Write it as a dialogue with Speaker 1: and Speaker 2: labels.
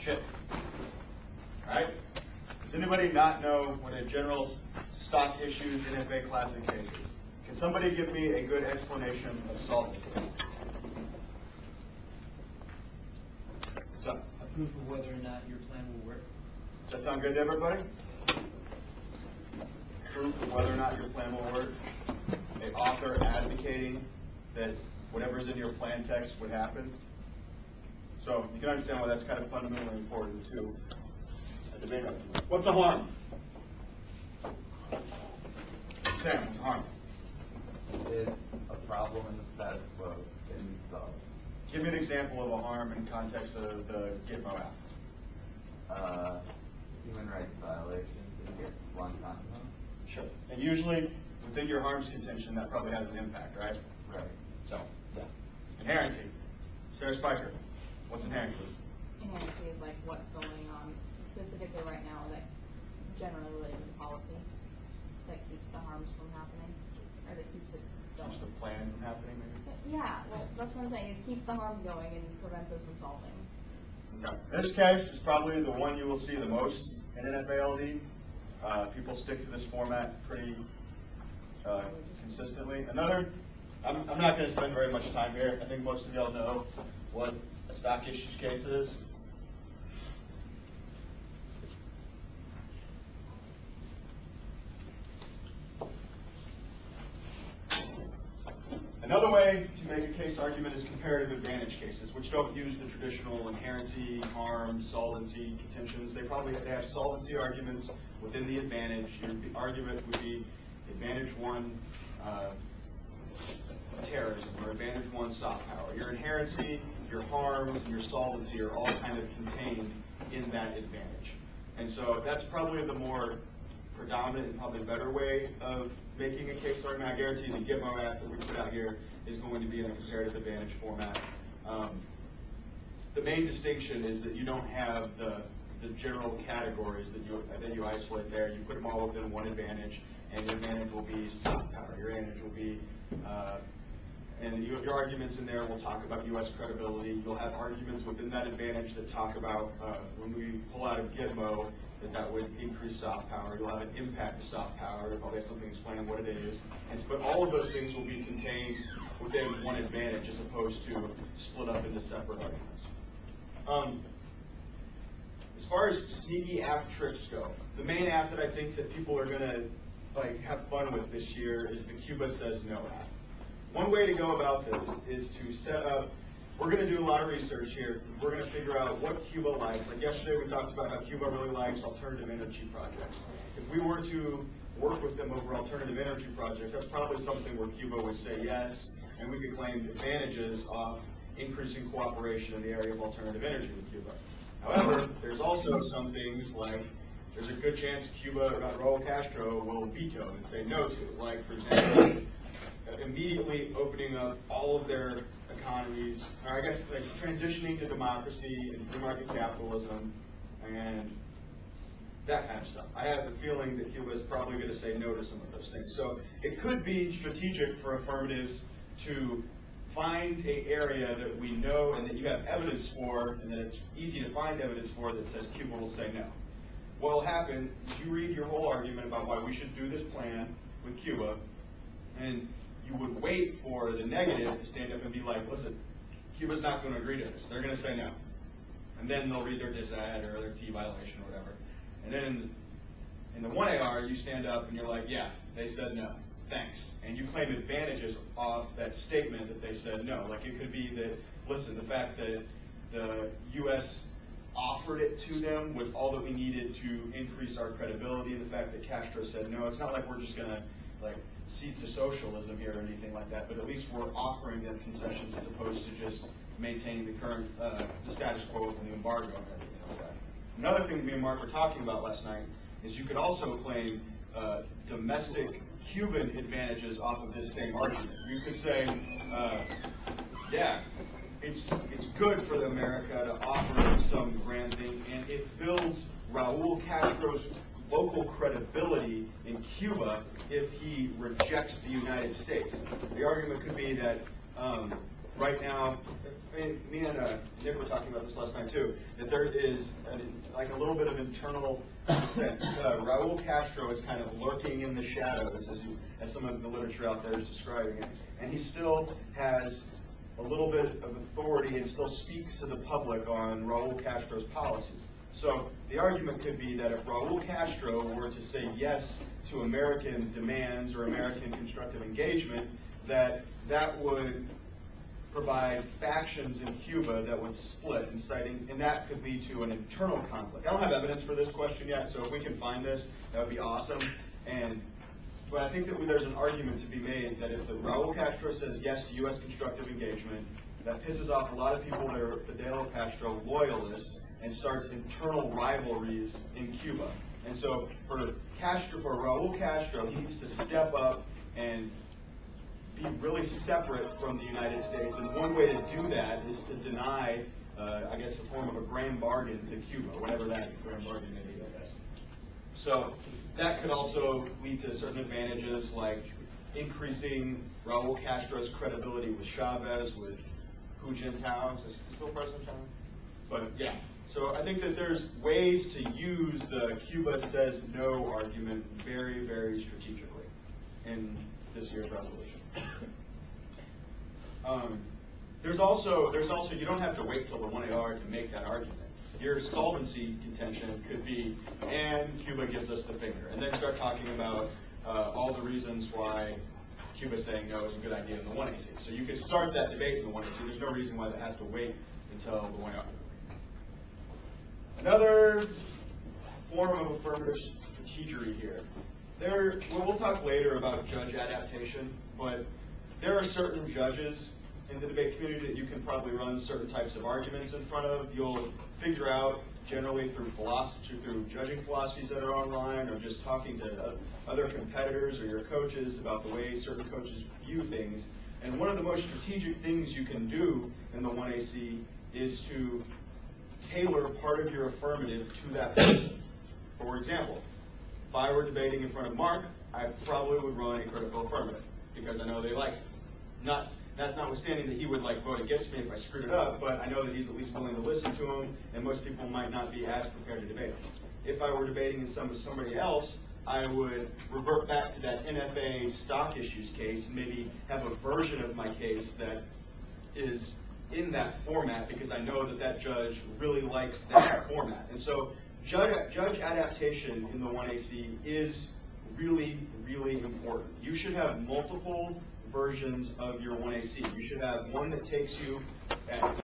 Speaker 1: Shit. Alright? Does anybody not know what a general stock issues NFA classic case is? Can somebody give me a good explanation of solvency? What's up?
Speaker 2: A proof of whether or not your plan will work.
Speaker 1: Does that sound good to everybody? Proof of whether or not your plan will work. An author advocating that whatever's in your plan text would happen. So you can understand why that's kind of fundamentally important to a debate. What's a harm? Sam, what's a harm?
Speaker 3: It's a problem in the status quo that needs solved.
Speaker 1: Give me an example of a harm in context of the Gitmo Act.
Speaker 3: Human rights violations in Wonnacott.
Speaker 1: Sure. And usually, within your harms contention, that probably has an impact, right?
Speaker 3: Right.
Speaker 1: So, yeah. Inherency. Sarah Spiker, what's inherency?
Speaker 4: Inherency is like what's going on specifically right now, like generally related to policy, that keeps the harms from happening, or that keeps it going.
Speaker 1: Keeps the plan from happening, maybe?
Speaker 4: Yeah, well, that's what I'm saying, is keeps the harms going and prevents us from solving.
Speaker 1: Okay. This case is probably the one you will see the most in NFA-LD. People stick to this format pretty consistently. Another, I'm not going to spend very much time here. I think most of y'all know what a stock issues case is. Another way to make a case argument is comparative advantage cases, which don't use the traditional inherency, harm, solvency contentions. They have solvency arguments within the advantage. Your argument would be advantage one terrorism or advantage one soft power. Your inherency, your harms, and your solvency are all kind of contained in that advantage. And so that's probably the more predominant and probably better way of making a case argument. I guarantee the Gitmo Act that we put out here is going to be in a comparative advantage format. The main distinction is that you don't have the general categories that you isolate there. You put them all within one advantage, and your advantage will be soft power. Your advantage will be, and your arguments in there will talk about U.S. credibility. You'll have arguments within that advantage that talk about when we pull out of Gitmo, that would increase soft power. You'll have an impact to soft power. You'll probably have something explaining what it is. But all of those things will be contained within one advantage as opposed to split up into separate arguments. As far as sneaky aft tricks go, the main aft that I think that people are going to have fun with this year is the Cuba Says No aft. One way to go about this is to set up, we're going to do a lot of research here. We're going to figure out what Cuba likes. Like yesterday we talked about how Cuba really likes alternative energy projects. If we were to work with them over alternative energy projects, that's probably something where Cuba would say yes, and we could claim advantages of increasing cooperation in the area of alternative energy with Cuba. However, there's also some things like there's a good chance Cuba, Raul Castro, will veto and say no to. Like, for example, immediately opening up all of their economies, or I guess like transitioning to democracy and free market capitalism and that kind of stuff. I have the feeling that Cuba is probably going to say no to some of those things. So it could be strategic for affirmatives to find an area that we know and that you have evidence for, and that it's easy to find evidence for, that says Cuba will say no. What will happen is you read your whole argument about why we should do this plan with Cuba, and you would wait for the negative to stand up and be like, listen, Cuba's not going to agree to this. They're going to say no. And then they'll read their dissent or their T violation or whatever. And then in the 1AR, you stand up and you're like, yeah, they said no. Thanks. And you claim advantages off that statement that they said no. Like it could be that, listen, the fact that the U.S. offered it to them was all that we needed to increase our credibility, and the fact that Castro said no. It's not like we're just going to cede to socialism here or anything like that, but at least we're offering them concessions as opposed to just maintaining the current the status quo from the embargo and everything like that. Another thing me and Mark were talking about last night is you could also claim domestic Cuban advantages off of this same argument. You could say, yeah, it's good for America to offer some granting, and it builds Raul Castro's local credibility in Cuba if he rejects the United States. The argument could be that right now, me and Nick were talking about this last night too, that there is like a little bit of internal dissent. Raul Castro is kind of lurking in the shadows, as some of the literature out there is describing it. And he still has a little bit of authority and still speaks to the public on Raul Castro's policies. So the argument could be that if Raul Castro were to say yes to American demands or American constructive engagement, that would provide factions in Cuba that would split, and that could lead to an internal conflict. I don't have evidence for this question yet, so if we can find this, that would be awesome. But I think that there's an argument to be made that if Raul Castro says yes to U.S. constructive engagement, that pisses off a lot of people that are Fidel Castro loyalists and starts internal rivalries in Cuba. And so for Raul Castro, he needs to step up and be really separate from the United States. And one way to do that is to deny, I guess, a form of a grand bargain to Cuba, whatever that grand bargain may be, I guess. So that could also lead to certain advantages like increasing Raul Castro's credibility with Chavez, with Hu Jintao. Is he still President Chavez? But yeah, so I think that there's ways to use the Cuba says no argument very, very strategically in this year's resolution. There's also you don't have to wait till the 1AR to make that argument. Your solvency contention could be, and Cuba gives us the finger, and then start talking about all the reasons why Cuba saying no is a good idea in the 1AC. So you could start that debate in the 1AC. There's no reason why that has to wait until the 1AR. Another form of affirmative strategery here. We'll talk later about judge adaptation, but there are certain judges in the debate community that you can probably run certain types of arguments in front of. You'll figure out generally through judging philosophies that are online, or just talking to other competitors or your coaches about the way certain coaches view things. And one of the most strategic things you can do in the 1AC is to tailor part of your affirmative to that person. For example, if I were debating in front of Mark, I probably would run a critical affirmative because I know they like it. That's notwithstanding that he would vote against me if I screwed it up, but I know that he's at least willing to listen to him, and most people might not be as prepared to debate. If I were debating in somebody else, I would revert back to that NFA stock issues case and maybe have a version of my case that is in that format because I know that judge really likes that format. And so judge adaptation in the 1AC is really, really important. You should have multiple versions of your 1AC. You should have one that takes you at